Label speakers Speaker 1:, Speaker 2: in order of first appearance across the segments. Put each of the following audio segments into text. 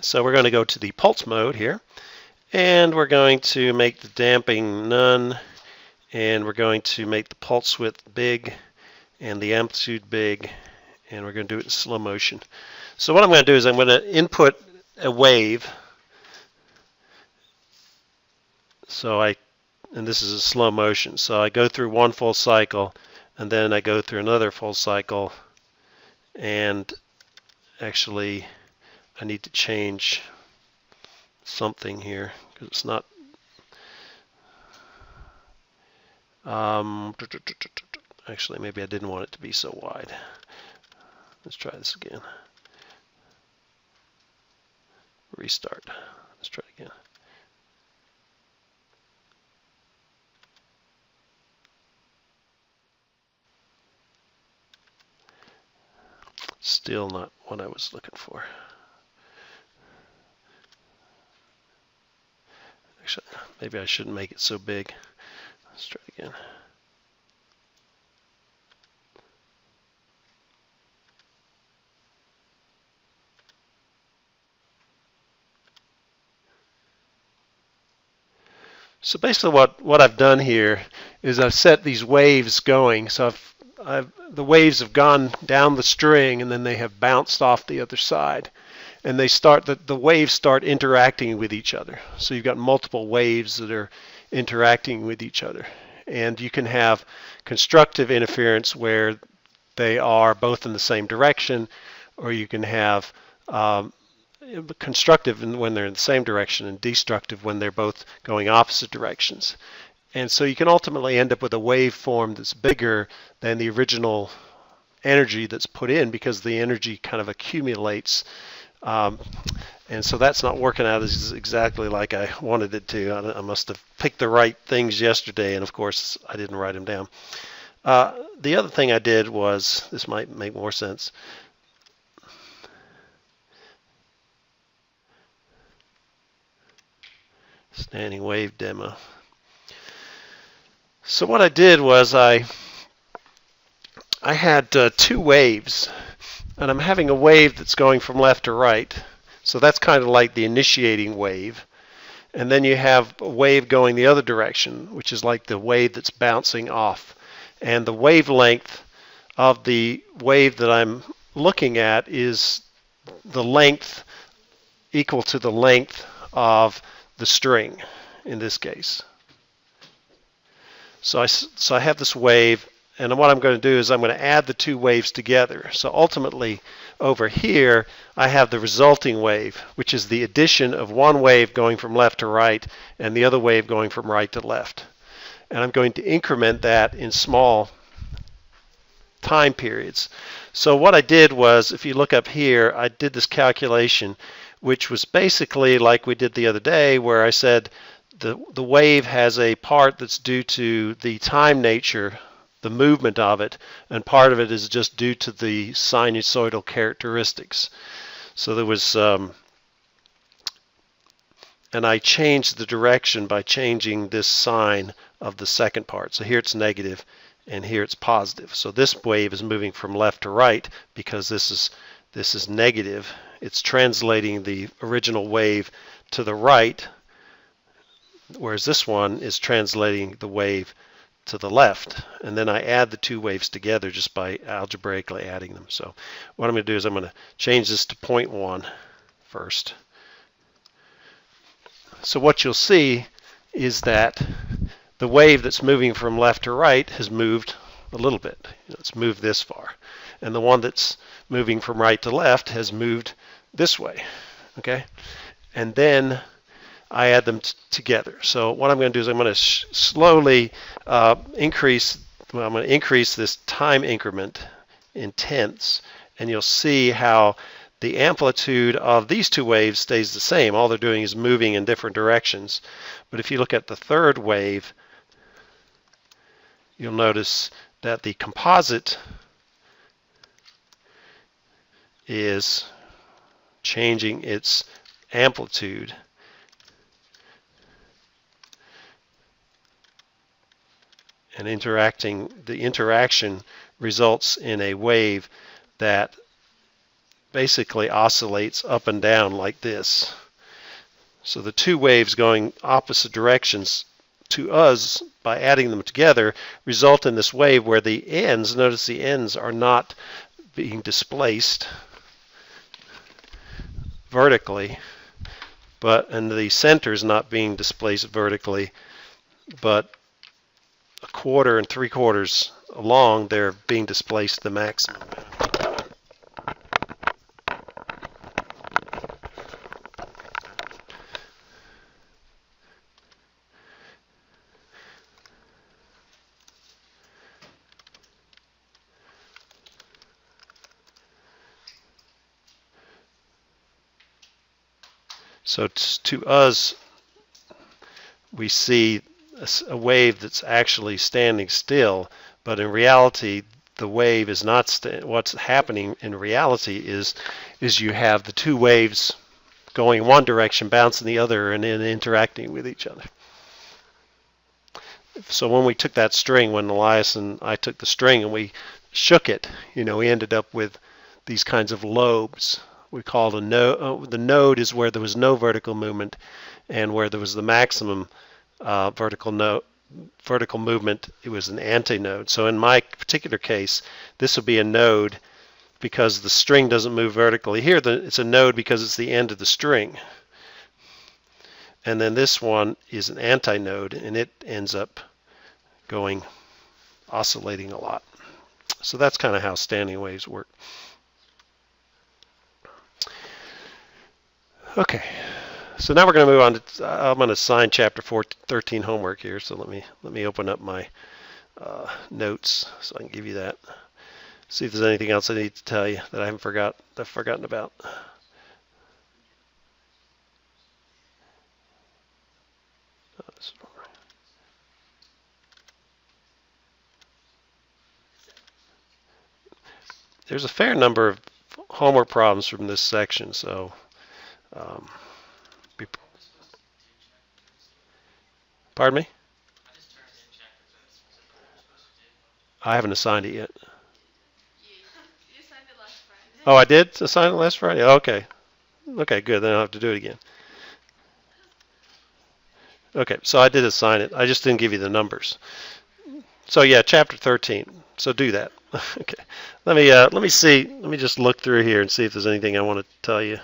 Speaker 1: So we're going to go to the pulse mode here, and we're going to make the damping none, and we're going to make the pulse width big and the amplitude big, and we're going to do it in slow motion. So what I'm going to do is I'm going to input a wave. And this is a slow motion. So I go through one full cycle, and then I go through another full cycle, and actually I need to change something here because it's not. Actually, maybe I didn't want it to be so wide. Let's try this again. Restart. Let's try it again. Still not what I was looking for. Actually, maybe I shouldn't make it so big. Let's try it again. So basically what I've done here is I've set these waves going. So the waves have gone down the string and then they have bounced off the other side. And they start the waves start interacting with each other. So you've got multiple waves that are interacting with each other. And you can have constructive interference where they are both in the same direction, or you can have constructive when they're in the same direction and destructive when they're both going opposite directions. And so you can ultimately end up with a waveform that's bigger than the original energy that's put in because the energy kind of accumulates. And so that's not working out as exactly like I wanted it to. I must have picked the right things yesterday, and of course I didn't write them down. The other thing I did was, this might make more sense. Standing wave demo. So what I did was I had two waves, and I'm having a wave that's going from left to right. So that's kind of like the initiating wave. And then you have a wave going the other direction, which is like the wave that's bouncing off. And the wavelength of the wave that I'm looking at is the length equal to the length of the string in this case. So I have this wave, and what I'm going to do is I'm going to add the two waves together. So ultimately over here I have the resulting wave, which is the addition of one wave going from left to right and the other wave going from right to left. And I'm going to increment that in small time periods. So what I did was, if you look up here, I did this calculation, which was basically like we did the other day, where I said the wave has a part that's due to the time nature, the movement of it, and part of it is just due to the sinusoidal characteristics. So there was, and I changed the direction by changing this sign of the second part. So here it's negative, and here it's positive. So this wave is moving from left to right because this is negative. It's translating the original wave to the right, whereas this one is translating the wave to the left. And then I add the two waves together just by algebraically adding them. So what I'm going to do is I'm going to change this to 0.1 first. So what you'll see is that the wave that's moving from left to right has moved a little bit. It's moved this far. And the one that's moving from right to left has moved this way. Okay? And then I add them together. So what I'm going to do is I'm going to slowly increase this time increment in tenths, and you'll see how the amplitude of these two waves stays the same. All they're doing is moving in different directions. But if you look at the third wave, you'll notice that the composite is changing its amplitude. And the interaction results in a wave that basically oscillates up and down like this. So the two waves going opposite directions to us, by adding them together, result in this wave where the ends, notice the ends are not being displaced vertically, and the center is not being displaced vertically, but a quarter and 3/4 along, they're being displaced the maximum. So to us, we see a wave that's actually standing still, but in reality, the wave is not. What's happening in reality is you have the two waves going one direction, bouncing the other, and then interacting with each other. So when we took that string, when Elias and I took the string and we shook it, we ended up with these kinds of lobes. We called a node. The node is where there was no vertical movement, and where there was the maximum vertical movement, it was an antinode. So in my particular case, this will be a node because the string doesn't move vertically. Here, it's a node because it's the end of the string. And then this one is an antinode, and it ends up oscillating a lot. So that's kind of how standing waves work. Okay, so now we're going to move on to, I'm going to assign chapter 13 homework here, so let me open up my notes so I can give you that. See if there's anything else I need to tell you that I've forgotten about. There's a fair number of homework problems from this section, so pardon me? I haven't assigned it yet.
Speaker 2: You assigned it last Friday.
Speaker 1: Oh, I did assign it last Friday? Okay. Okay, good. Then I'll have to do it again. Okay, so I did assign it. I just didn't give you the numbers. So yeah, chapter 13. So do that. Okay. Let me see. Let me just look through here and see if there's anything I want to tell you.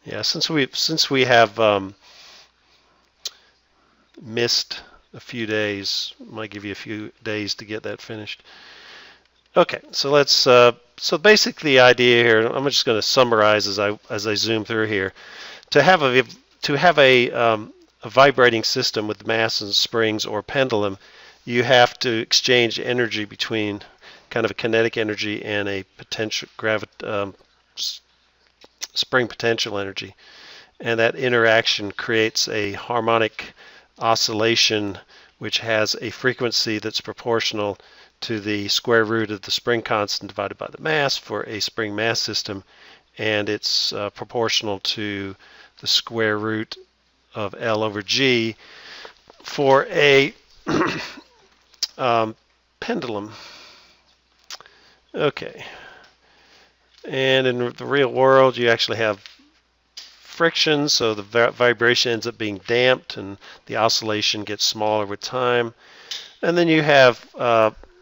Speaker 1: Yeah, since we have missed a few days, might give you a few days to get that finished. Okay, so let's. So basically, the idea here, I'm just going to summarize as I zoom through here. To have a vibrating system with mass and springs or pendulum, you have to exchange energy between kind of a kinetic energy and a potential spring potential energy, and that interaction creates a harmonic oscillation which has a frequency that's proportional to the square root of the spring constant divided by the mass for a spring mass system, and it's proportional to the square root of L over G for a pendulum. Okay. And in the real world, you actually have friction, so the vibration ends up being damped and the oscillation gets smaller with time. And then you have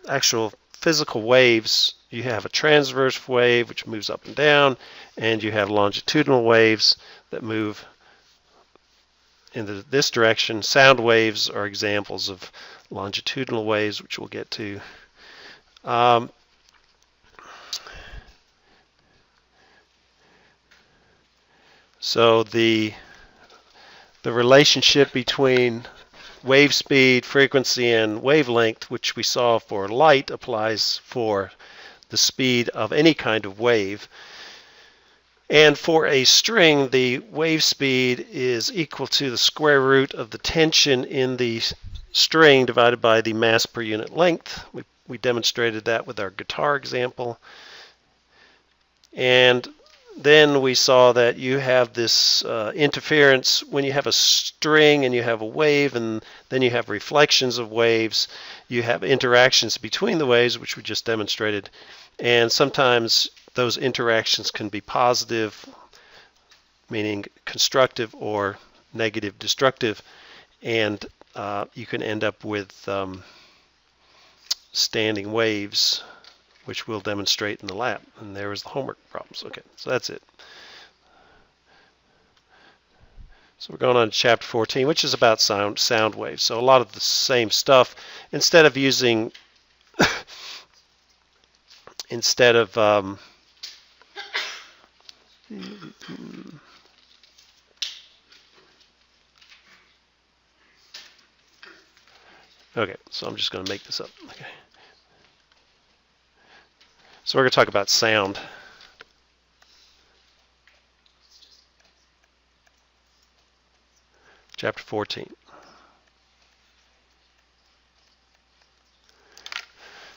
Speaker 1: actual physical waves. You have a transverse wave, which moves up and down, and you have longitudinal waves that move in this direction. Sound waves are examples of longitudinal waves, which we'll get to. So the relationship between wave speed, frequency, and wavelength, which we saw for light, applies for the speed of any kind of wave. And for a string, the wave speed is equal to the square root of the tension in the string divided by the mass per unit length. We demonstrated that with our guitar example. And then we saw that you have this interference when you have a string and you have a wave, and then you have reflections of waves. You have interactions between the waves, which we just demonstrated. And sometimes those interactions can be positive, meaning constructive, or negative, destructive. And you can end up with standing waves, which we'll demonstrate in the lab. And there is the homework problems. Okay, so that's it. So we're going on to chapter 14, which is about sound waves. So a lot of the same stuff. Instead of using, okay, so I'm just going to make this up. Okay. So we're going to talk about sound. Chapter 14.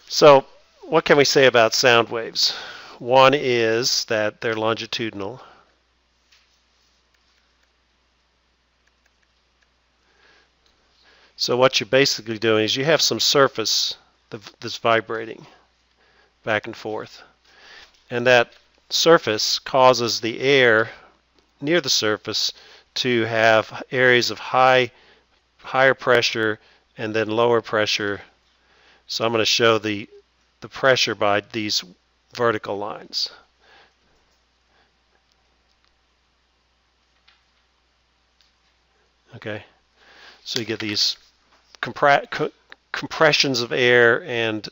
Speaker 1: So what can we say about sound waves? One is that they're longitudinal. So what you're basically doing is you have some surface that's vibrating back and forth. And that surface causes the air near the surface to have areas of higher pressure and then lower pressure. So I'm going to show the pressure by these vertical lines. Okay, so you get these compressions of air, and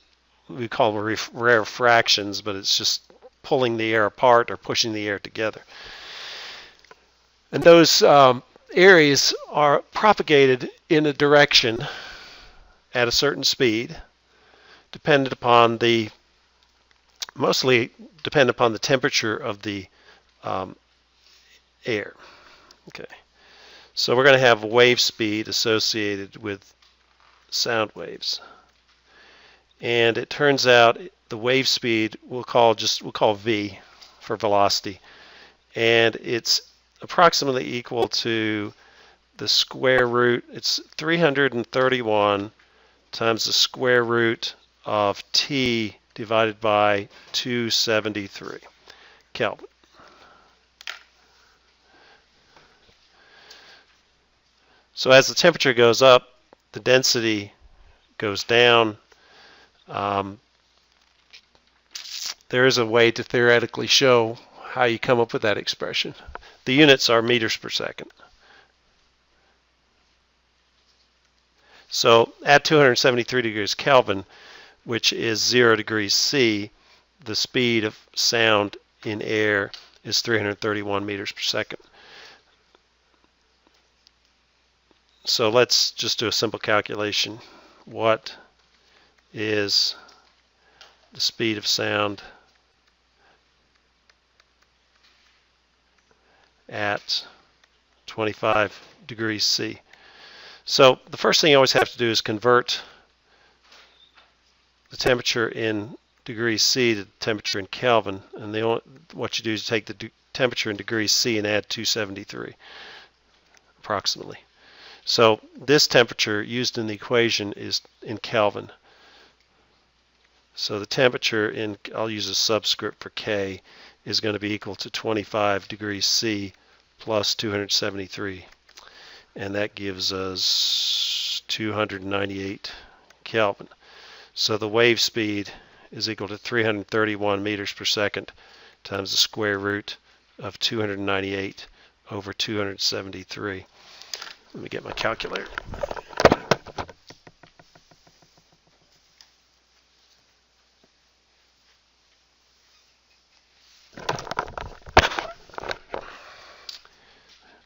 Speaker 1: we call them rarefactions, but it's just pulling the air apart or pushing the air together. And those areas are propagated in a direction at a certain speed, mostly dependent upon the temperature of the air. Okay, so we're going to have wave speed associated with sound waves, and it turns out the wave speed we'll call v for velocity, and it's approximately equal to the square root. It's 331 times the square root of T divided by 273 Kelvin. So as the temperature goes up, the density goes down. There is a way to theoretically show how you come up with that expression. The units are meters per second. So at 273 degrees Kelvin, which is 0 degrees C, the speed of sound in air is 331 meters per second. So let's just do a simple calculation. What is the speed of sound at 25 degrees C? So the first thing you always have to do is convert the temperature in degrees C to the temperature in Kelvin. And what you do is take the temperature in degrees C and add 273 approximately. So this temperature used in the equation is in Kelvin. So the temperature in, I'll use a subscript for K, is going to be equal to 25 degrees C plus 273. And that gives us 298 Kelvin. So the wave speed is equal to 331 meters per second times the square root of 298 over 273. Let me get my calculator.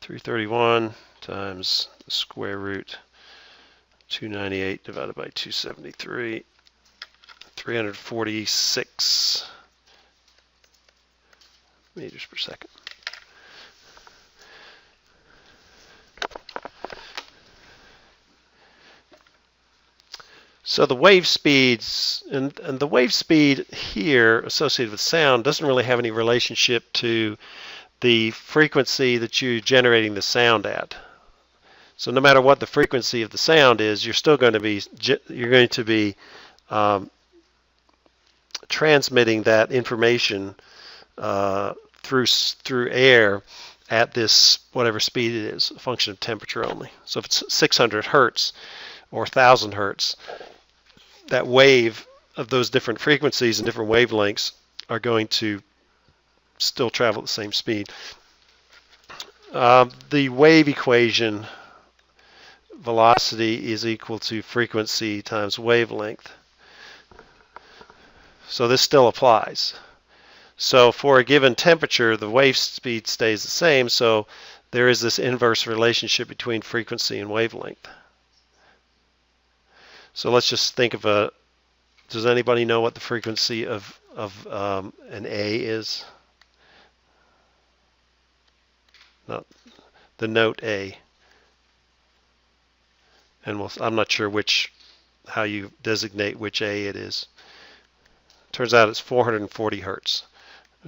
Speaker 1: .331 times the square root 298 divided by 273, 346 meters per second. So the wave speeds and the wave speed here associated with sound doesn't really have any relationship to the frequency that you're generating the sound at. So no matter what the frequency of the sound is, you're still going to be transmitting that information through air at this whatever speed it is, a function of temperature only. So if it's 600 hertz or 1000 hertz, that wave of those different frequencies and different wavelengths are going to still travel at the same speed. The wave equation, velocity is equal to frequency times wavelength. So this still applies. So for a given temperature, the wave speed stays the same, so there is this inverse relationship between frequency and wavelength. So let's just think of does anybody know what the frequency of an A is? Not the note A. And I'm not sure how you designate which A it is. Turns out it's 440 hertz.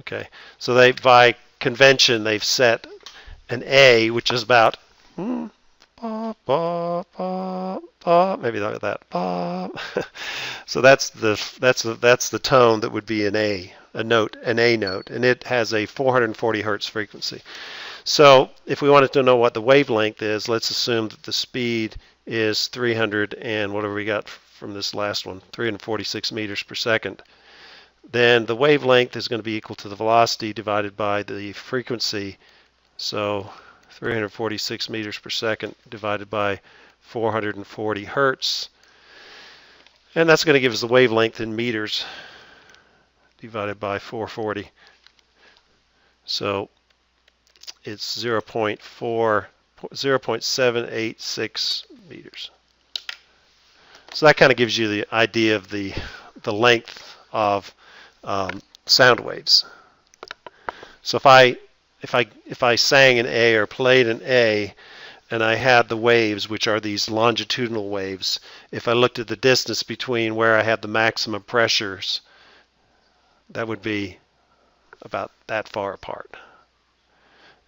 Speaker 1: Okay, so by convention, they've set an A, which is about maybe like that. So that's the tone that would be an A note, and it has a 440 hertz frequency. So if we wanted to know what the wavelength is, let's assume that the speed is 300 and whatever we got from this last one, 346 meters per second. Then the wavelength is going to be equal to the velocity divided by the frequency. So 346 meters per second divided by 440 hertz. And that's going to give us the wavelength in meters divided by 440. So it's 0.786 meters. So that kind of gives you the idea of the length of sound waves. So if I sang an A or played an A, and I had the waves, which are these longitudinal waves, if I looked at the distance between where I had the maximum pressures, that would be about that far apart.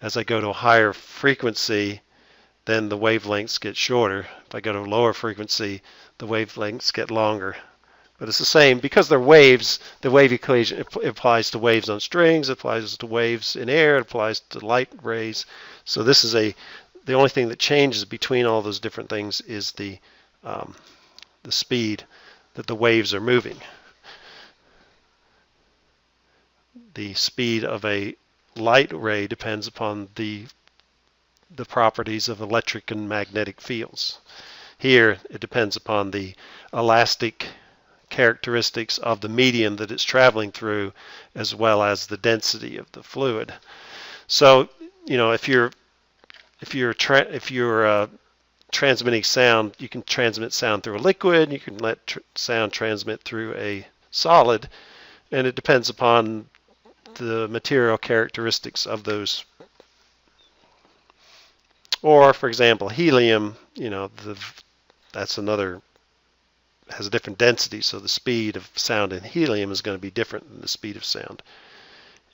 Speaker 1: As I go to a higher frequency, then the wavelengths get shorter. If I go to a lower frequency, the wavelengths get longer. But it's the same, because they're waves, the wave equation applies to waves on strings, it applies to waves in air, it applies to light rays. So this is the only thing that changes between all those different things is the speed that the waves are moving. The speed of a light ray depends upon the properties of electric and magnetic fields. Here, it depends upon the elastic characteristics of the medium that it's traveling through, as well as the density of the fluid. So, if you're transmitting sound, you can transmit sound through a liquid, you can let sound transmit through a solid, and it depends upon the material characteristics of those. Or, for example, helium, that's another, has a different density, so the speed of sound in helium is going to be different than the speed of sound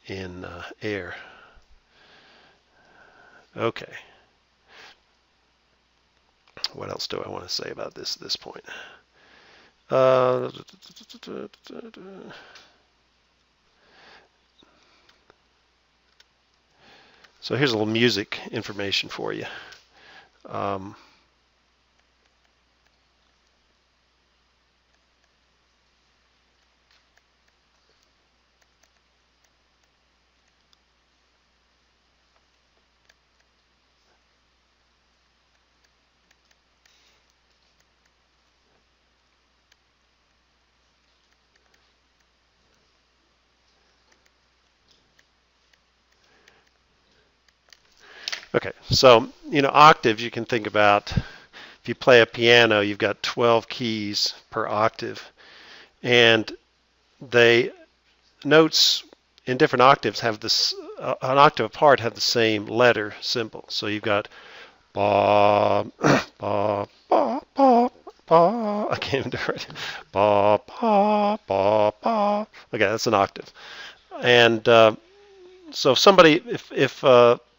Speaker 1: in air. Okay. What else do I want to say about this at this point? So here's a little music information for you. Okay, so octaves you can think about. If you play a piano, you've got 12 keys per octave, and notes in different octaves have this an octave apart have the same letter symbol. So you've got ba ba ba ba ba. I can't even do it. Ba, ba, ba, ba. Okay, that's an octave. And so if somebody, if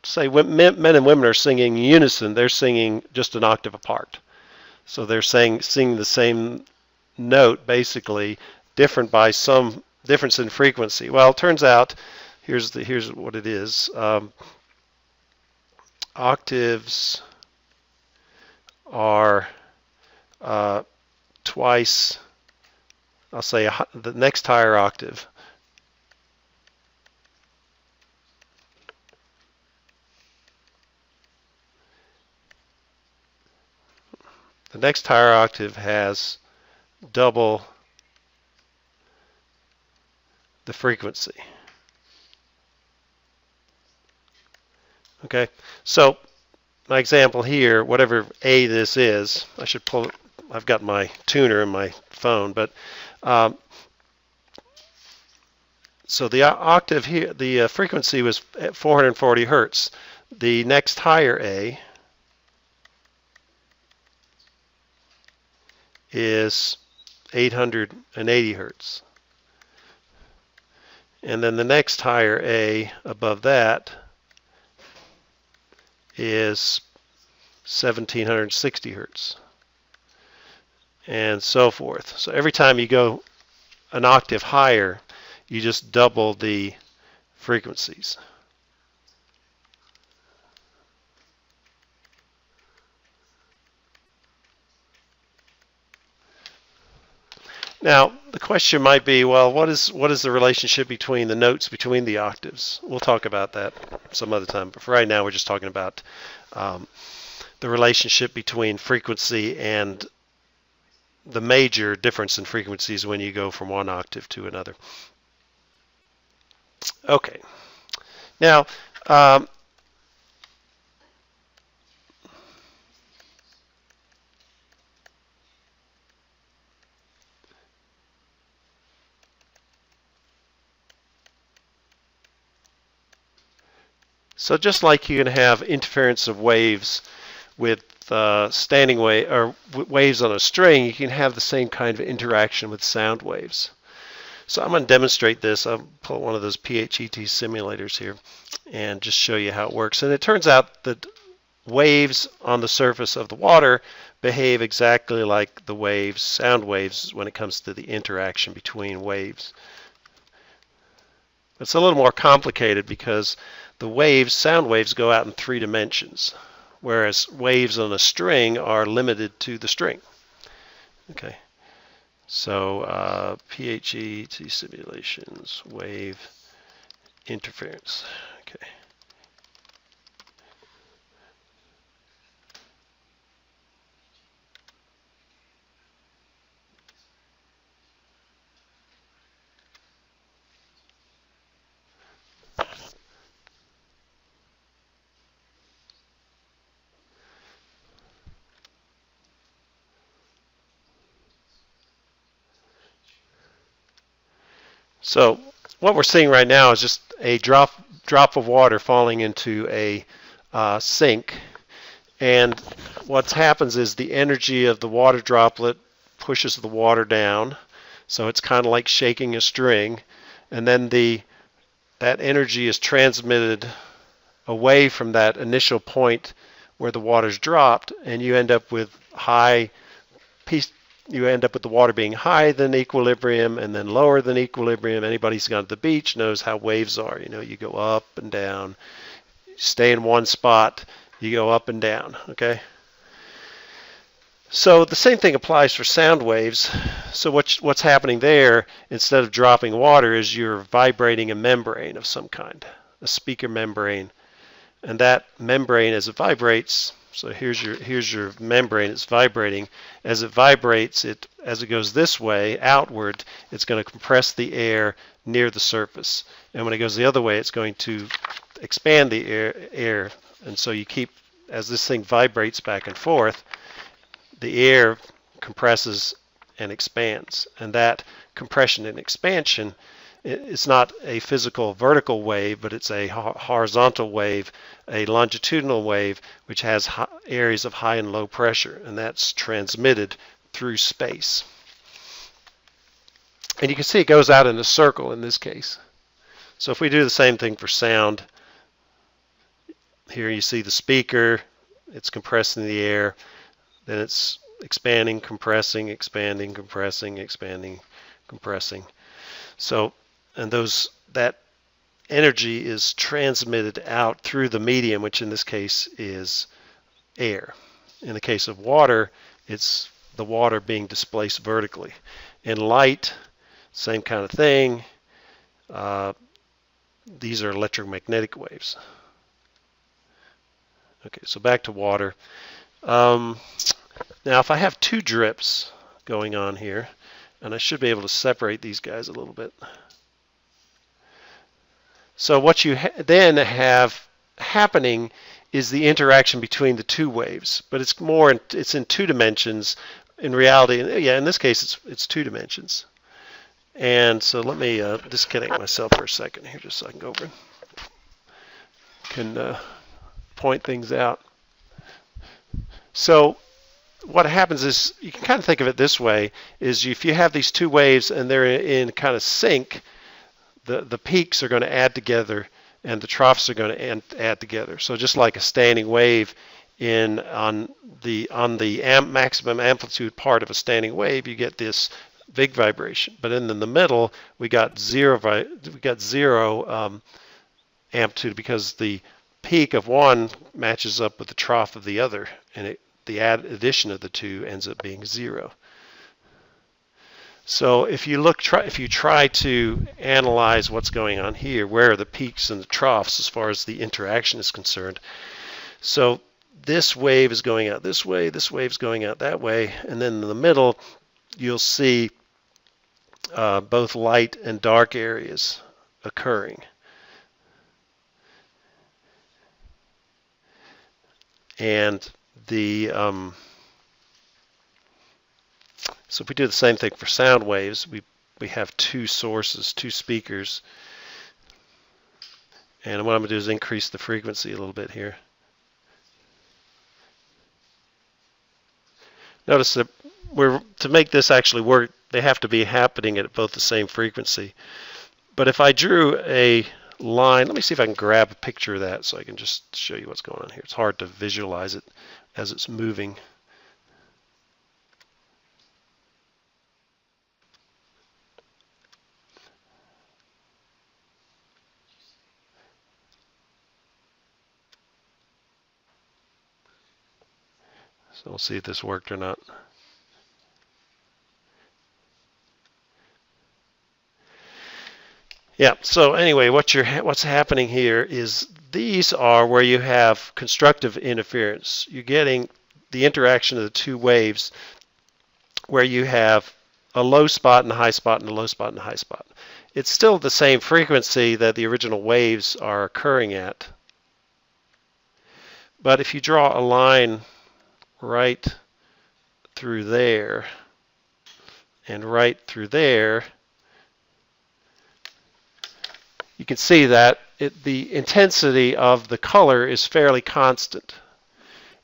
Speaker 1: say men and women are singing in unison, they're singing just an octave apart. So they're singing the same note, basically, different by some difference in frequency. Well, it turns out, here's what it is. Octaves are twice, I'll say the next higher octave. The next higher octave has double the frequency. Okay, so my example here, whatever A this is, I should pull it. I've got my tuner in my phone, but so the octave here, the frequency was at 440 hertz. The next higher A is 880 hertz. And then the next higher A above that is 1760 hertz. And so forth. So every time you go an octave higher, you just double the frequencies. Now, the question might be, well, what is the relationship between the notes between the octaves? We'll talk about that some other time, but for right now, we're just talking about the relationship between frequency and the major difference in frequencies when you go from one octave to another. Okay. Now, so just like you can have interference of waves with standing wave or waves on a string, you can have the same kind of interaction with sound waves. So I'm going to demonstrate this. I'll pull one of those PHET simulators here and just show you how it works. And it turns out that waves on the surface of the water behave exactly like the waves, sound waves, when it comes to the interaction between waves. It's a little more complicated because the waves, sound waves, go out in 3 dimensions, whereas waves on a string are limited to the string. Okay, so PHET simulations, wave interference. Okay. So what we're seeing right now is just a drop of water falling into a sink, and what happens is the energy of the water droplet pushes the water down, so it's kind of like shaking a string, and then that energy is transmitted away from that initial point where the water's dropped, and you end up with the water being higher than equilibrium and then lower than equilibrium. Anybody who's gone to the beach knows how waves are. You know, you go up and down, you stay in one spot, you go up and down, okay? So the same thing applies for sound waves. So what's happening there, instead of dropping water, is you're vibrating a membrane of some kind, a speaker membrane. And that membrane, as it vibrates, so here's your membrane, it's vibrating. As it vibrates, as it goes this way, outward, it's going to compress the air near the surface. And when it goes the other way, it's going to expand the air. And so you keep, as this thing vibrates back and forth, the air compresses and expands. And that compression and expansion, it's not a physical vertical wave, but it's a horizontal wave, a longitudinal wave, which has areas of high and low pressure, and that's transmitted through space. And you can see it goes out in a circle in this case. So if we do the same thing for sound, here you see the speaker, it's compressing the air, then it's expanding, compressing, expanding, compressing, expanding, compressing. So, and that energy is transmitted out through the medium, which in this case is air. In the case of water, it's the water being displaced vertically. In light, same kind of thing. These are electromagnetic waves. Okay, so back to water. Now, if I have two drips going on here, and I should be able to separate these guys a little bit. So what you then have happening is the interaction between the two waves, but it's in two dimensions. In reality, yeah, in this case, it's two dimensions. And so let me disconnect myself for a second here, just so I can go over and can point things out. So what happens is, you can kind of think of it this way, is if you have these two waves and they're in kind of sync, the peaks are going to add together and the troughs are going to add together. So just like a standing wave on the maximum amplitude part of a standing wave, you get this big vibration. But in the middle, we got zero amplitude, because the peak of one matches up with the trough of the other, and the addition of the two ends up being zero. So if you try to analyze what's going on here, where are the peaks and the troughs as far as the interaction is concerned? So this wave is going out this way, this wave is going out that way, and then in the middle, you'll see both light and dark areas occurring. And so if we do the same thing for sound waves, we have two sources, two speakers. And what I'm going to do is increase the frequency a little bit here. Notice that to make this actually work, they have to be happening at both the same frequency. But if I drew a line, let me see if I can grab a picture of that so I can just show you what's going on here. It's hard to visualize it as it's moving. So we'll see if this worked or not. Yeah, so anyway, what's happening here is these are where you have constructive interference. You're getting the interaction of the two waves where you have a low spot and a high spot and a low spot and a high spot. It's still the same frequency that the original waves are occurring at. But if you draw a line right through there and right through there, you can see that the intensity of the color is fairly constant.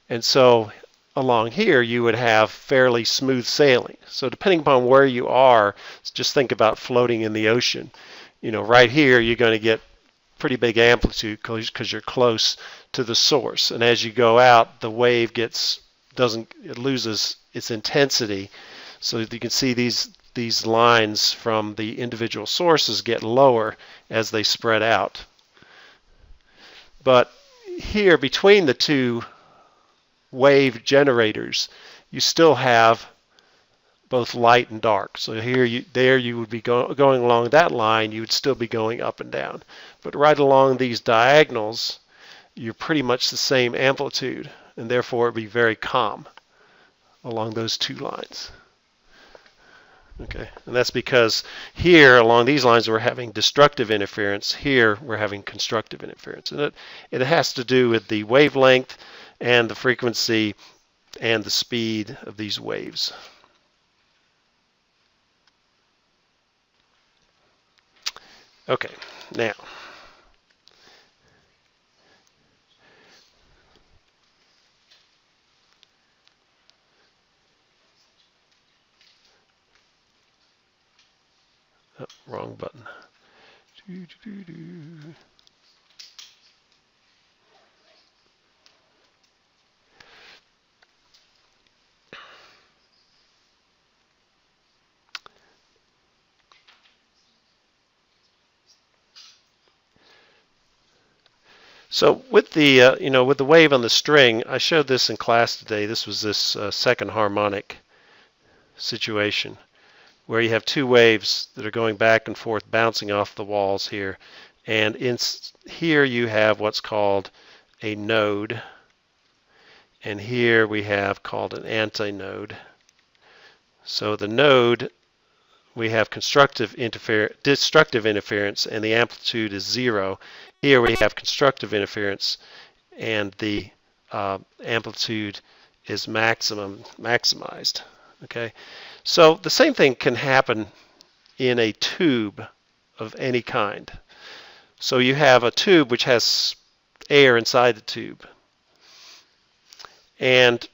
Speaker 1: And so along here you would have fairly smooth sailing. So depending upon where you are, just think about floating in the ocean. You know, right here you're going to get pretty big amplitude because you're close to the source. And as you go out, the wave loses its intensity. So you can see these lines from the individual sources get lower as they spread out. But here between the two wave generators, you still have both light and dark. So here you would be going along that line, you would still be going up and down. But right along these diagonals, you're pretty much the same amplitude, and therefore it would be very calm along those two lines. Okay, and that's because here along these lines we're having destructive interference. Here we're having constructive interference, and it has to do with the wavelength and the frequency and the speed of these waves. Okay, now Oh, wrong button. Doo, doo, doo, doo. So with the with the wave on the string, I showed this in class today. This was this second harmonic situation where you have two waves that are going back and forth, bouncing off the walls here, and here you have what's called a node, and here we have called an antinode. So the node, we have destructive interference, and the amplitude is 0. Here we have constructive interference, and the amplitude is maximized. Okay, so the same thing can happen in a tube of any kind. So you have a tube which has air inside the tube, and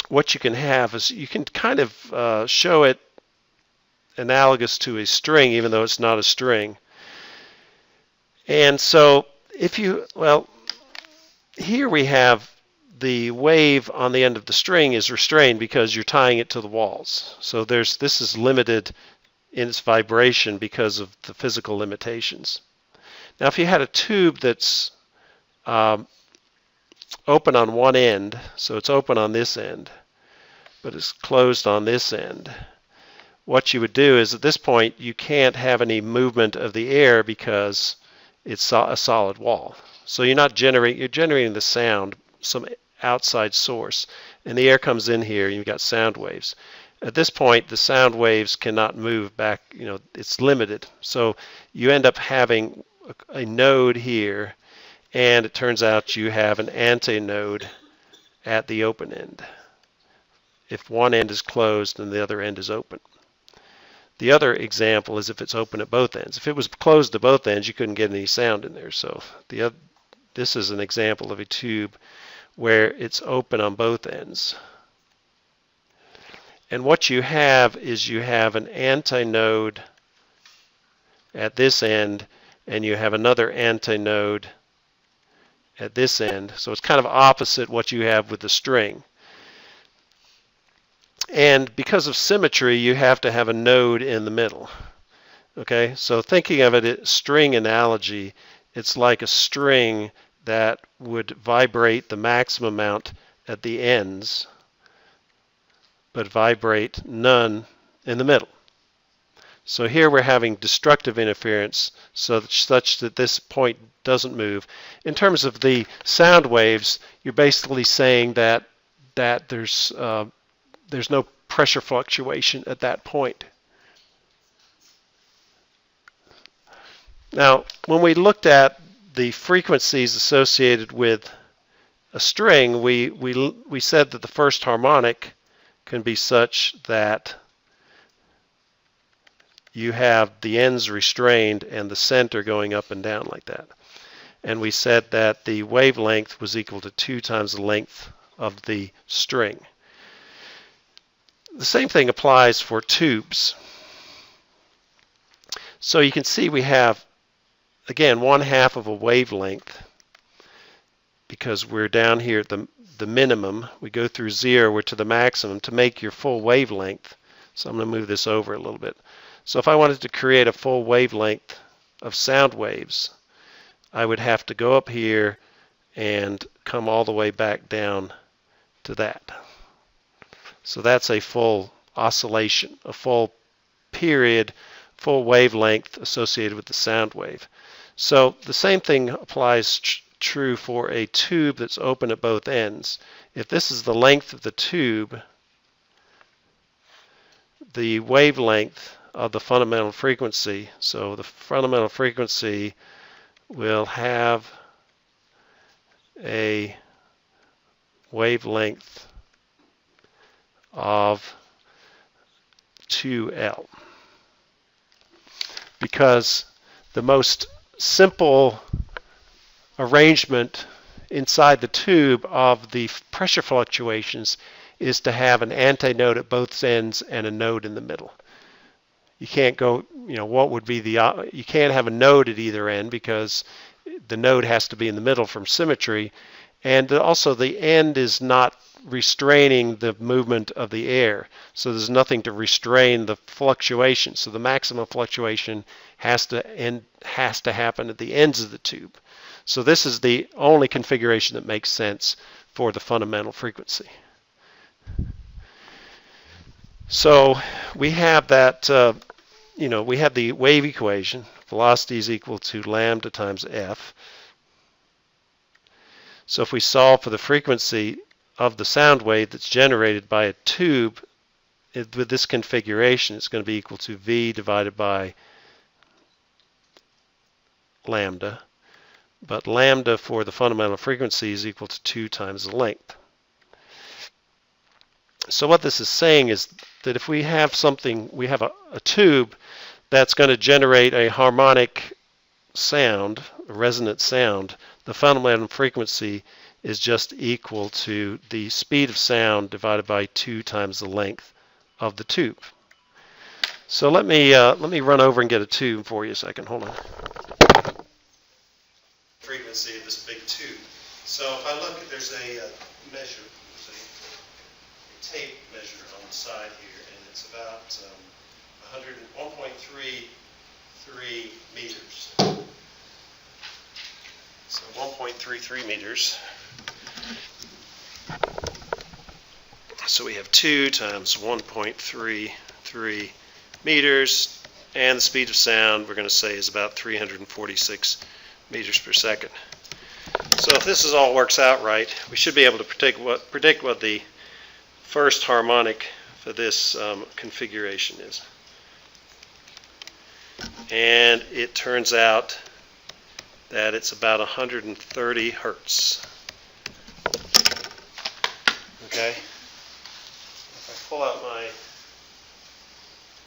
Speaker 1: what you can have is you can kind of show it analogous to a string, even though it's not a string. And so if you, well, here we have the wave on the end of the string is restrained because you're tying it to the walls. So this is limited in its vibration because of the physical limitations. Now if you had a tube that's open on one end, so it's open on this end, but it's closed on this end, what you would do is at this point you can't have any movement of the air because it's a solid wall. So you're generating the sound, some outside source, and the air comes in here and you've got sound waves. At this point the sound waves cannot move back, it's limited. So you end up having a node here, and it turns out you have an antinode at the open end if one end is closed and the other end is open. The other example is if it's open at both ends. If it was closed at both ends, you couldn't get any sound in there. So this is an example of a tube where it's open on both ends. And what you have is you have an antinode at this end, and you have another antinode at this end. So it's kind of opposite what you have with the string. And because of symmetry, you have to have a node in the middle. Okay, so thinking of it as string analogy, it's like a string that would vibrate the maximum amount at the ends, but vibrate none in the middle. So here we're having destructive interference such that this point doesn't move. In terms of the sound waves, you're basically saying that there's no pressure fluctuation at that point. Now, when we looked at the frequencies associated with a string, we said that the first harmonic can be such that you have the ends restrained and the center going up and down like that. And we said that the wavelength was equal to 2 times the length of the string. The same thing applies for tubes. So you can see we have, again, 1/2 of a wavelength because we're down here at the minimum. We go through 0, we're to the maximum to make your full wavelength. So I'm going to move this over a little bit. So if I wanted to create a full wavelength of sound waves, I would have to go up here and come all the way back down to that. So that's a full oscillation, a full period, full wavelength associated with the sound wave. So the same thing applies true for a tube that's open at both ends. If this is the length of the tube, the wavelength of the fundamental frequency, so the fundamental frequency will have a wavelength of 2L, because the most simple arrangement inside the tube of the pressure fluctuations is to have an antinode at both ends and a node in the middle. You can't go what would be you can't have a node at either end because the node has to be in the middle from symmetry, and also the end is not restraining the movement of the air, so there's nothing to restrain the fluctuation. So the maximum fluctuation has to happen at the ends of the tube. So this is the only configuration that makes sense for the fundamental frequency. So we have that, we have the wave equation. Velocity is equal to lambda times f. So if we solve for the frequency of the sound wave that's generated by a tube with this configuration, it's going to be equal to v divided by lambda. But lambda for the fundamental frequency is equal to 2 times the length. So what this is saying is that if we have we have a tube that's going to generate a harmonic sound, a resonant sound, the fundamental frequency is just equal to the speed of sound divided by 2 times the length of the tube. So let me run over and get a tube for you a second. Hold on. Frequency of this big tube. So if I look, there's a measure, a tape measure on the side here, and it's about 1.33 meters. So 1.33 meters. So we have 2 times 1.33 meters, and the speed of sound we're going to say is about 346 meters per second. So if this all works out right, we should be able to predict what the first harmonic for this configuration is. And it turns out that it's about 130 hertz. Okay? If I pull out my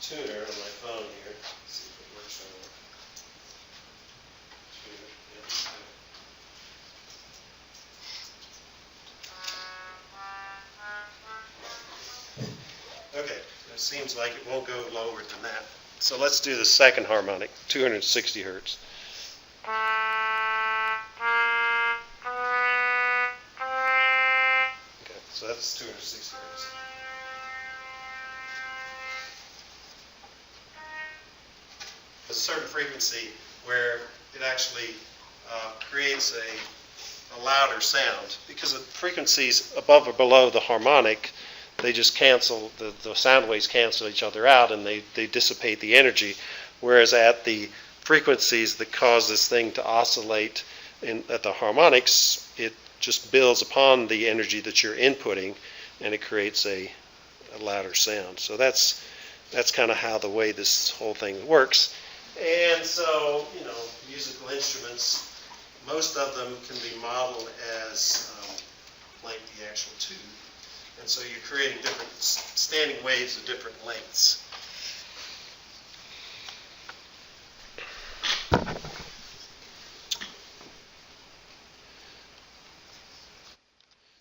Speaker 1: tuner on my phone here, let's see if it works or not. Okay, it seems like it won't go lower than that. So let's do the second harmonic, 260 hertz. Okay, so that's 260 hertz. A certain frequency where it actually creates a louder sound, because the frequencies above or below the harmonic, they just cancel, the sound waves cancel each other out, and they dissipate the energy, whereas at the frequencies that cause this thing to oscillate at the harmonics, it just builds upon the energy that you're inputting, and it creates a louder sound. So that's kind of how the way this whole thing works. And so, musical instruments, most of them can be modeled as like the actual tube. And so you're creating different standing waves of different lengths.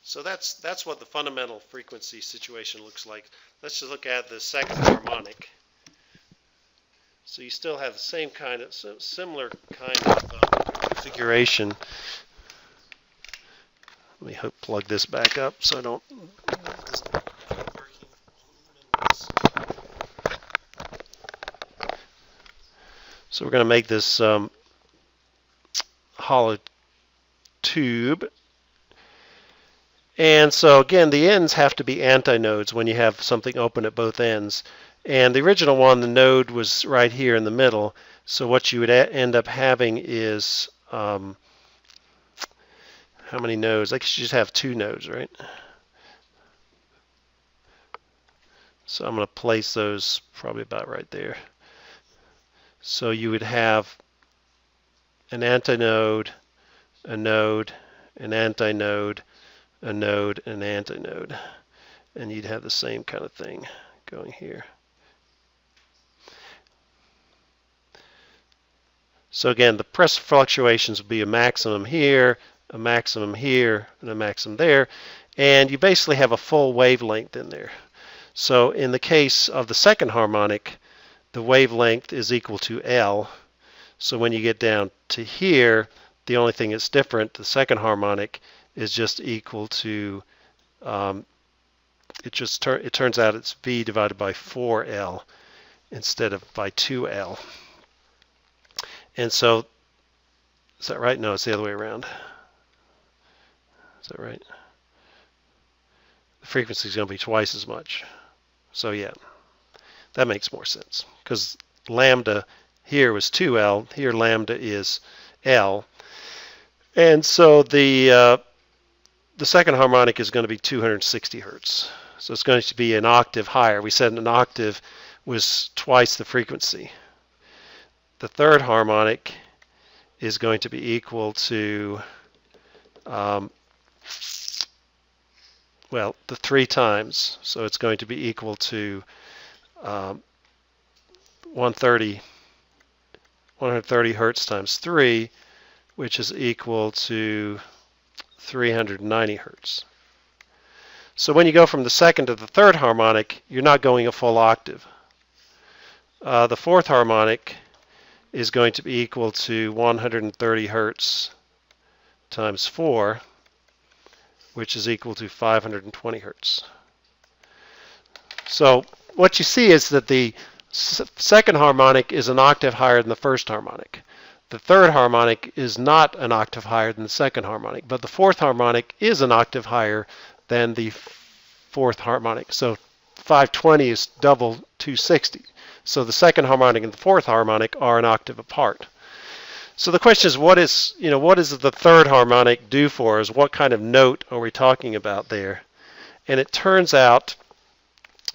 Speaker 1: So that's what the fundamental frequency situation looks like. Let's just look at the second harmonic. So you still have the same kind of, similar kind of configuration. Let me plug this back up so I don't. So we're going to make this hollow tube. And so again, the ends have to be antinodes when you have something open at both ends. And the original one, the node was right here in the middle. So what you would end up having is, how many nodes? I guess you just have 2 nodes, right? So I'm going to place those probably about right there. So you would have an antinode, a node, an antinode, a node, an antinode. And you'd have the same kind of thing going here. So again, the pressure fluctuations would be a maximum here, a maximum here, and a maximum there. And you basically have a full wavelength in there. So in the case of the second harmonic, the wavelength is equal to L. So when you get down to here, the only thing that's different, the second harmonic, is just equal to, it turns out it's V divided by 4L instead of by 2L. And so, is that right? No, it's the other way around. Is that right? The frequency is going to be twice as much. So yeah, that makes more sense because lambda here was 2L, here lambda is L. And so the second harmonic is going to be 260 hertz. So it's going to be an octave higher. We said an octave was twice the frequency. The third harmonic is going to be equal to, well, the 3 times. So it's going to be equal to 130 hertz times 3, which is equal to 390 hertz. So when you go from the second to the third harmonic, you're not going a full octave. The fourth harmonic is going to be equal to 130 hertz times 4, which is equal to 520 hertz. So what you see is that the second harmonic is an octave higher than the first harmonic. The third harmonic is not an octave higher than the second harmonic, but the fourth harmonic is an octave higher than the fourth harmonic. So 520 is double 260. So the second harmonic and the fourth harmonic are an octave apart. So the question is, what does the third harmonic do for us? What kind of note are we talking about there? And it turns out,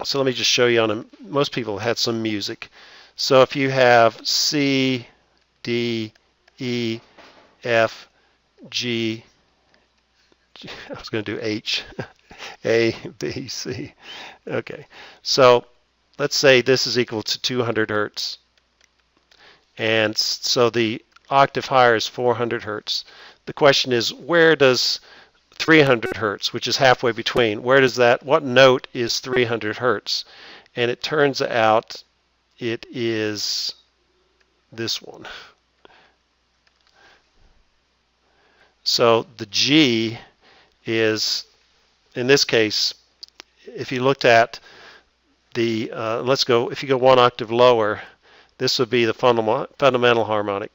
Speaker 1: so let me just show you most people had some music. So if you have C, D, E, F, G, I was going to do H, A, B, C. Okay, so let's say this is equal to 200 hertz. And so the octave higher is 400 hertz. The question is, where does 300 hertz, which is halfway between, what note is 300 hertz? And it turns out it is this one. So the G is, in this case, if you looked at the, if you go one octave lower, this would be the fundamental harmonic,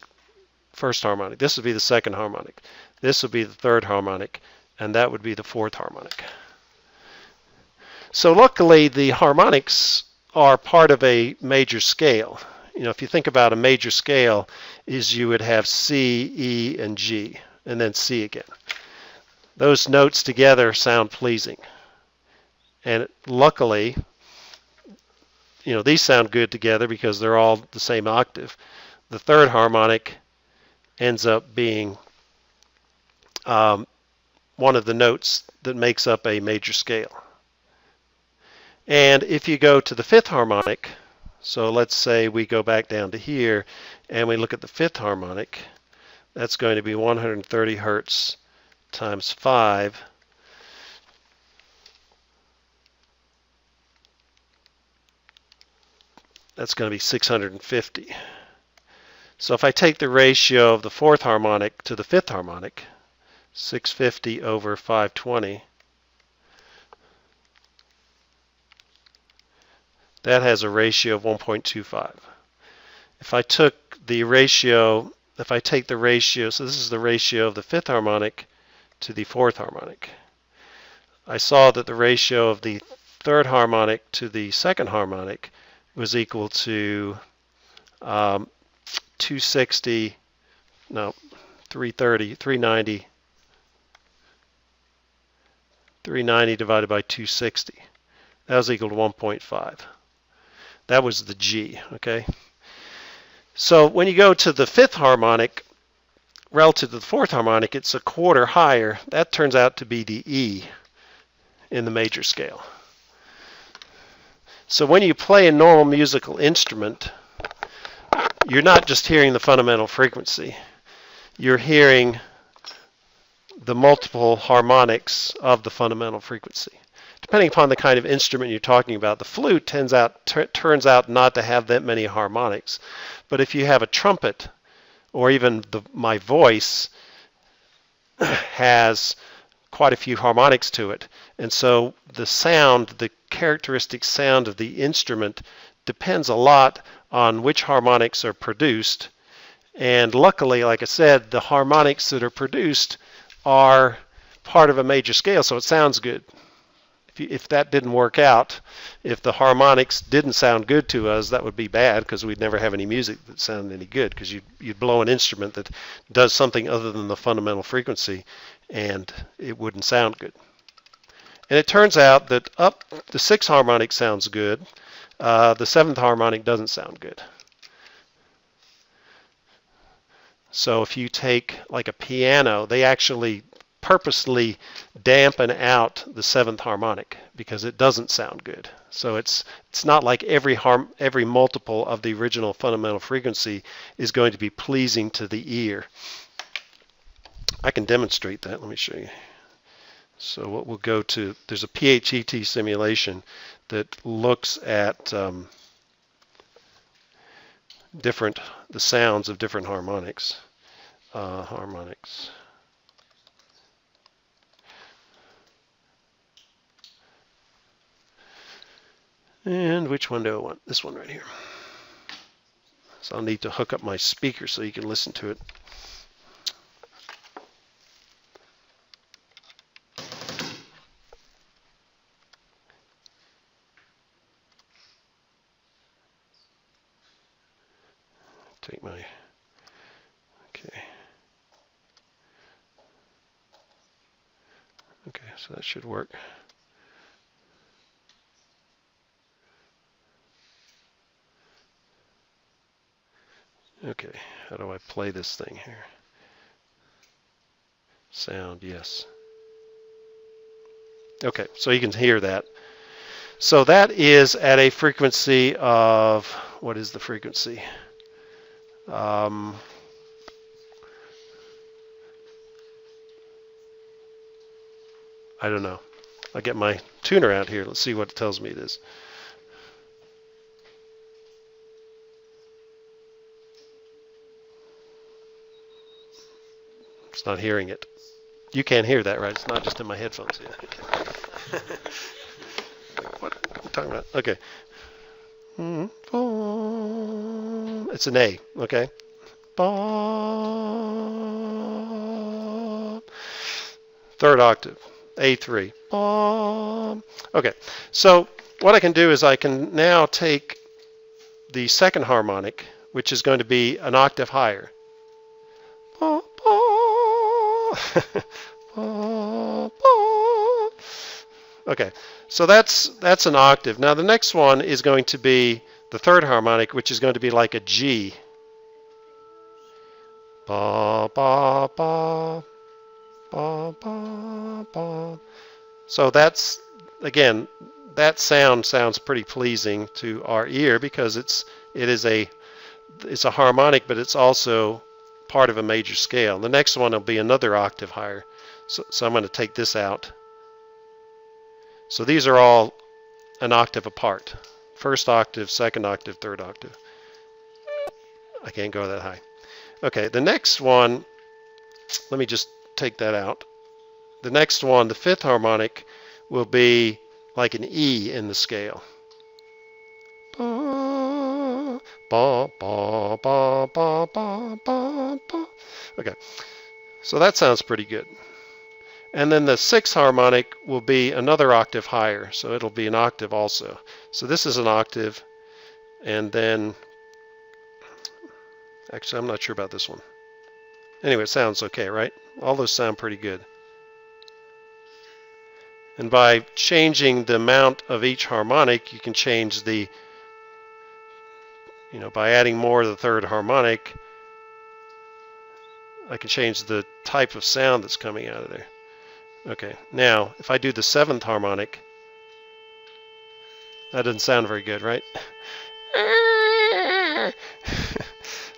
Speaker 1: first harmonic. This would be the second harmonic. This would be the third harmonic, and that would be the fourth harmonic. So luckily, the harmonics are part of a major scale. If you think about a major scale, is you would have C, E, and G, and then C again. Those notes together sound pleasing. And luckily, these sound good together because they're all the same octave. The third harmonic ends up being one of the notes that makes up a major scale. And if you go to the fifth harmonic, so let's say we go back down to here and we look at the fifth harmonic, that's going to be 130 hertz times 5. That's going to be 650. So if I take the ratio of the fourth harmonic to the fifth harmonic, 650 over 520, that has a ratio of 1.25. If I take the ratio, so this is the ratio of the fifth harmonic to the fourth harmonic. I saw that the ratio of the third harmonic to the second harmonic was equal to 390 divided by 260. That was equal to 1.5. That was the G, okay? So when you go to the fifth harmonic, relative to the fourth harmonic, it's a quarter higher. That turns out to be the E in the major scale. So when you play a normal musical instrument, you're not just hearing the fundamental frequency. You're hearing the multiple harmonics of the fundamental frequency. depending upon the kind of instrument you're talking about, the flute turns out not to have that many harmonics. But if you have a trumpet, or even my voice has quite a few harmonics to it. And so the sound, the characteristic sound of the instrument depends a lot on which harmonics are produced. And luckily, like I said, the harmonics that are produced are part of a major scale, so it sounds good. If that didn't work out, if the harmonics didn't sound good to us, that would be bad because we'd never have any music that sounded any good, because you'd blow an instrument that does something other than the fundamental frequency and it wouldn't sound good. And it turns out that up the 6th harmonic sounds good, the 7th harmonic doesn't sound good. So if you take like a piano, they actually purposely dampen out the 7th harmonic because it doesn't sound good. So it's not like every multiple of the original fundamental frequency is going to be pleasing to the ear. I can demonstrate that. Let me show you. So what we'll go to, there's a PHET simulation that looks at the sounds of different harmonics. And which one do I want? This one right here. So I'll need to hook up my speaker so you can listen to it. Take my, okay. Okay, so that should work. Okay, how do I play this thing here? Sound, yes. Okay, so you can hear that. So that is at a frequency of, what is the frequency? I don't know. I'll get my tuner out here. Let's see what it tells me it is. It's not hearing it. You can't hear that, right? It's not just in my headphones. Yeah. Okay. What are you talking about? Okay. It's an A, okay? Third octave, A3. Okay, so what I can do is I can now take the 2nd harmonic, which is going to be an octave higher. Okay, so that's an octave. Now the next one is going to be the 3rd harmonic, which is going to be like a G. Ba, ba, ba, ba, ba, ba. So that's, again, that sounds pretty pleasing to our ear because it's a harmonic, but it's also part of a major scale. The next one will be another octave higher. So I'm going to take this out. So these are all an octave apart. 1st octave, 2nd octave, 3rd octave. I can't go that high. Okay, the next one, let me just take that out. The next one, the 5th harmonic, will be like an E in the scale. Ba, ba, ba, ba, ba, ba, ba, ba. Okay, so that sounds pretty good. And then the 6th harmonic will be another octave higher, so it'll be an octave also. So this is an octave, and then, actually I'm not sure about this one. Anyway, it sounds okay, right? All those sound pretty good. And by changing the amount of each harmonic, you can change the, by adding more of the 3rd harmonic, I can change the type of sound that's coming out of there. Okay, now if I do the 7th harmonic, that doesn't sound very good, right?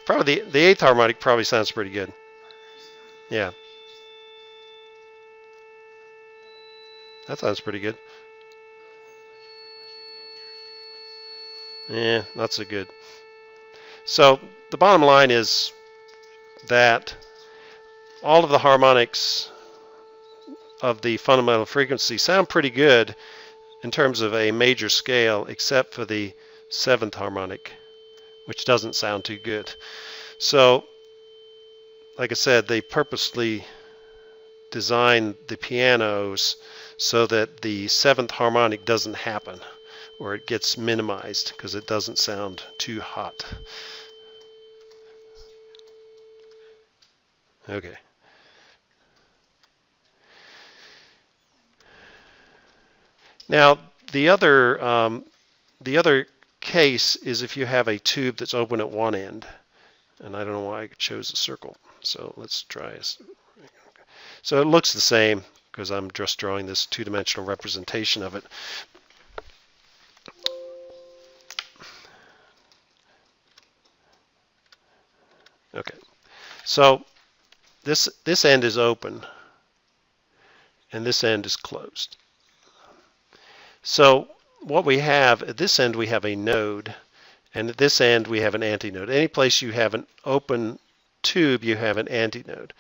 Speaker 1: Probably the 8th harmonic probably sounds pretty good. Yeah. That sounds pretty good. Not so good. So the bottom line is that all of the harmonics of the fundamental frequency sound pretty good in terms of a major scale, except for the 7th harmonic, which doesn't sound too good. So, like I said, they purposely designed the pianos so that the 7th harmonic doesn't happen, or it gets minimized because it doesn't sound too hot. Okay. Now, the other case is if you have a tube that's open at one end, and I don't know why I chose a circle. So let's try. So it looks the same because I'm just drawing this two-dimensional representation of it. Okay. So this end is open, and this end is closed. So what we have at this end, we have a node, and at this end we have an antinode. Any place you have an open tube, you have an antinode.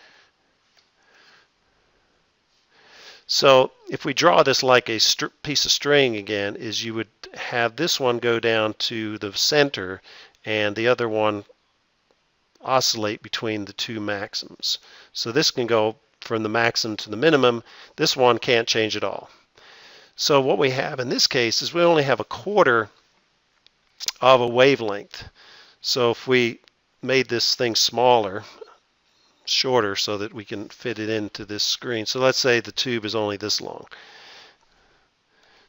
Speaker 1: So if we draw this like a piece of string again, is you would have this one go down to the center and the other one oscillate between the two maxims. So this can go from the maximum to the minimum. This one can't change at all. So what we have in this case is we only have a quarter of a wavelength. So if we made this thing smaller, shorter, so that we can fit it into this screen. So let's say the tube is only this long.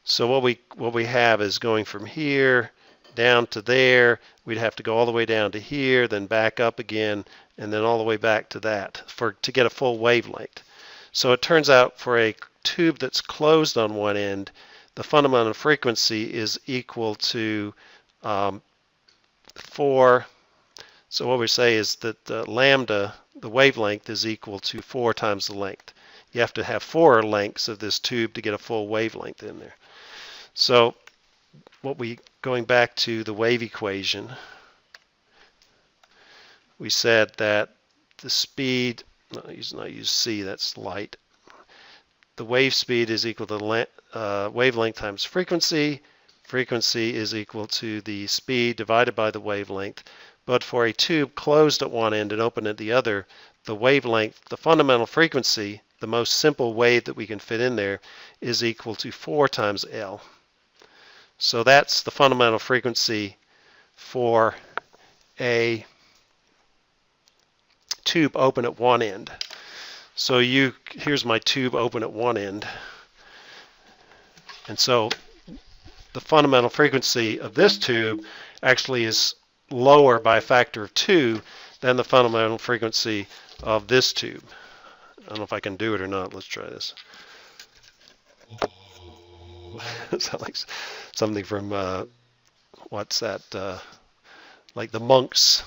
Speaker 1: So what we have is going from here down to there. We'd have to go all the way down to here, then back up again, and then all the way back to that to get a full wavelength. So it turns out for a tube that's closed on one end, the fundamental frequency is equal to 4. So what we say is that lambda, the wavelength, is equal to 4 times the length. You have to have 4 lengths of this tube to get a full wavelength in there. So going back to the wave equation, we said that the speed, not use c, that's light. The wave speed is equal to wavelength times frequency. Frequency is equal to the speed divided by the wavelength. But for a tube closed at one end and open at the other, the wavelength, the fundamental frequency, the most simple wave that we can fit in there, is equal to 4 times L. So that's the fundamental frequency for a tube open at one end. So here's my tube open at one end. And so the fundamental frequency of this tube actually is lower by a factor of 2 than the fundamental frequency of this tube. I don't know if I can do it or not. Let's try this. Sounds like something from, what's that, like the monks.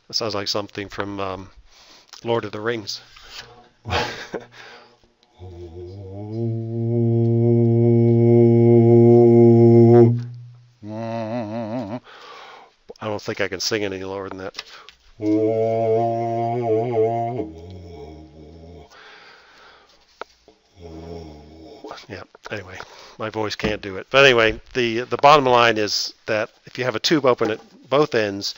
Speaker 1: That sounds like something from Lord of the Rings. I don't think I can sing any lower than that. Yeah, anyway, my voice can't do it. But anyway, the bottom line is that if you have a tube open at both ends,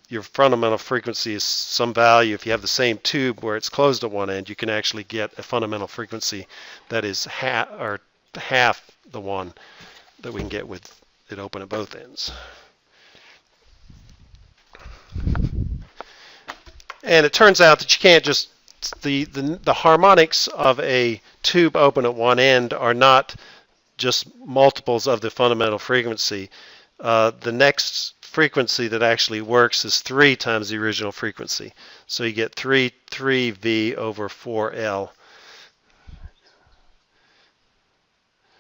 Speaker 1: your fundamental frequency is some value. If you have the same tube where it's closed at one end, you can actually get a fundamental frequency that is half the one that we can get with it open at both ends. And it turns out that you can't just, the harmonics of a tube open at one end are not just multiples of the fundamental frequency. The next frequency that actually works is 3 times the original frequency. So you get 3V over 4L.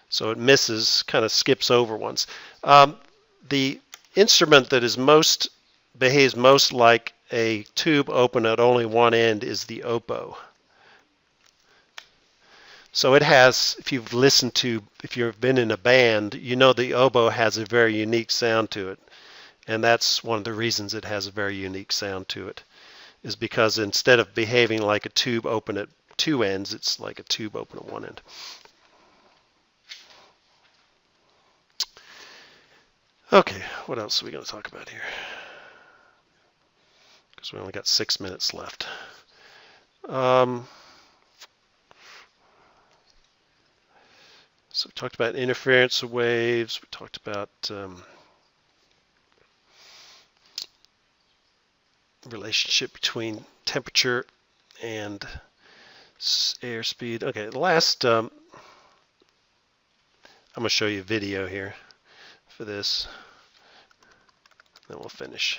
Speaker 1: So it misses, kind of skips over ones. The instrument that is behaves most like a tube open at only one end is the oboe. So it has, if you've been in a band, you know the oboe has a very unique sound to it. And that's one of the reasons it has a very unique sound to it, is because instead of behaving like a tube open at two ends, it's like a tube open at one end. Okay, what else are we going to talk about here? Because we only got 6 minutes left. So we talked about interference waves. We talked about relationship between temperature and airspeed. Okay, the last, I'm going to show you a video here for this, then we'll finish.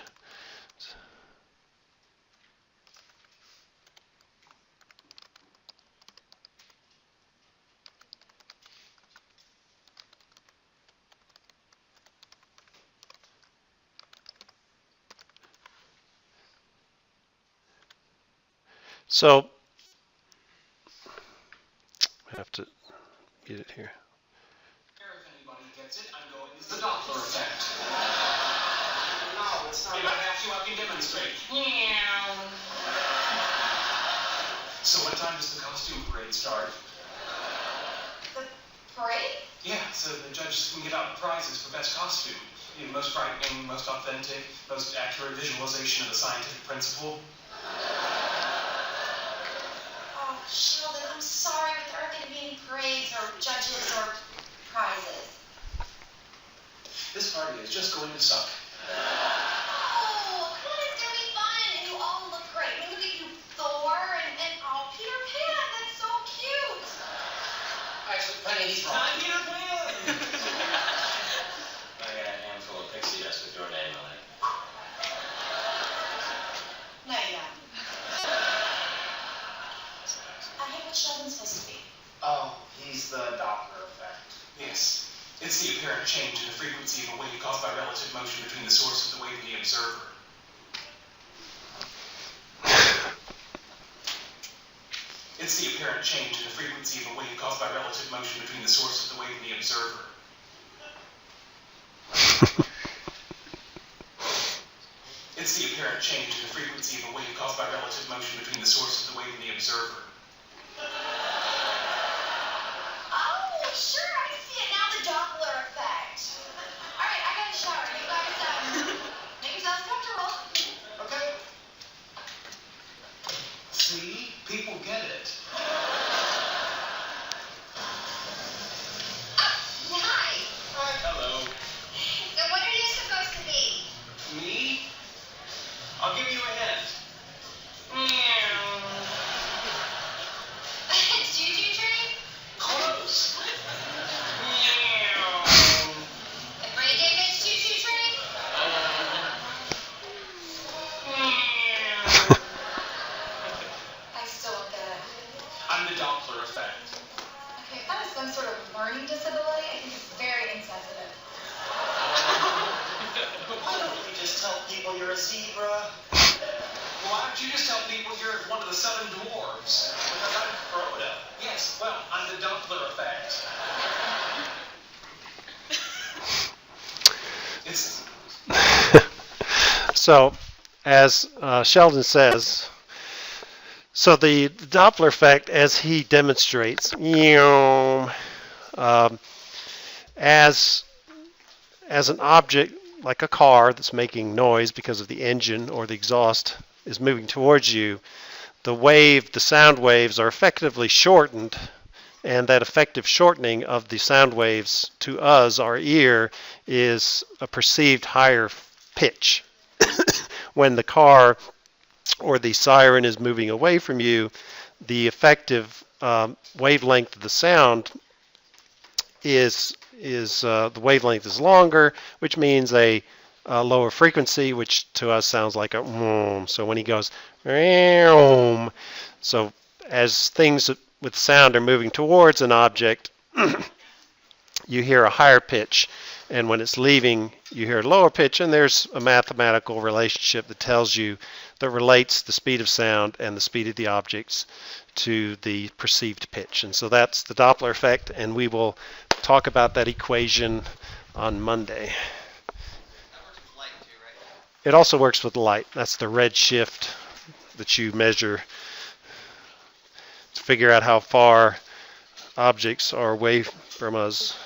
Speaker 1: So I have to get it here.
Speaker 3: If anybody gets it, I'm going with the Doppler effect. No, it's not. If I have to, I can demonstrate. So what time does the costume parade start?
Speaker 4: The parade?
Speaker 3: Yeah, so the judges can give out prizes for best costume. You know, most frightening, most authentic, most accurate visualization of a scientific principle.
Speaker 4: Oh, Sheldon, I'm sorry, but there aren't going to be any parades or judges or prizes.
Speaker 3: This party is just going to suck.
Speaker 4: Oh, come on, it's going to be fun, and you all look great. I mean, look at you, Thor, and oh, Peter Pan, that's so cute.
Speaker 3: Actually, Penny, he's wrong. I'm Peter Pan!
Speaker 5: I got a handful of pixie dust with your name on it.
Speaker 4: No, you don't. I hate what Sheldon's supposed to be.
Speaker 3: Oh, he's the Doppler effect. Yes. It's the apparent change in the frequency of a wave caused by relative motion between the source of the wave and the observer. It's the apparent change in the frequency of a wave caused by relative motion between the source of the wave and the observer. It's the apparent change in the frequency of a wave caused by relative motion between the source of the wave and the observer.
Speaker 4: Oh, sure, I see it now, the Doppler effect. All right, I got a shower. You guys, make yourselves comfortable.
Speaker 3: Okay. See? People get it.
Speaker 4: Hi.
Speaker 3: Hi. Hello.
Speaker 4: So what are you supposed to be?
Speaker 3: Me? I'll give you a hint.
Speaker 4: Choo-choo train?
Speaker 3: Close.
Speaker 4: The Gray Davis choo-choo train? I still don't get it.
Speaker 3: I'm the Doppler effect.
Speaker 4: Okay, if that is some sort of learning disability, I think it's very insensitive.
Speaker 6: Why don't you just tell people you're a zebra?
Speaker 3: Well, why don't you just tell people you're one of the 7 dwarves?
Speaker 6: Because I'm Frodo.
Speaker 3: Yes, well, I'm the Doppler effect. It's...
Speaker 1: So, as Sheldon says, so the Doppler effect, as he demonstrates, as an object like a car that's making noise because of the engine or the exhaust is moving towards you, the sound waves are effectively shortened, and that effective shortening of the sound waves to us, our ear, is a perceived higher pitch. When the car or the siren is moving away from you, the effective wavelength of the sound is the wavelength is longer, which means a lower frequency, which to us sounds like a vroom. So when he goes, vroom, so as things with sound are moving towards an object, you hear a higher pitch, and when it's leaving, you hear a lower pitch, and there's a mathematical relationship that tells you, that relates the speed of sound and the speed of the objects to the perceived pitch. And so that's the Doppler effect, and we will talk about that equation on Monday.
Speaker 7: That works with light too, right?
Speaker 1: It also works with light. That's the red shift that you measure to figure out how far objects are away from us.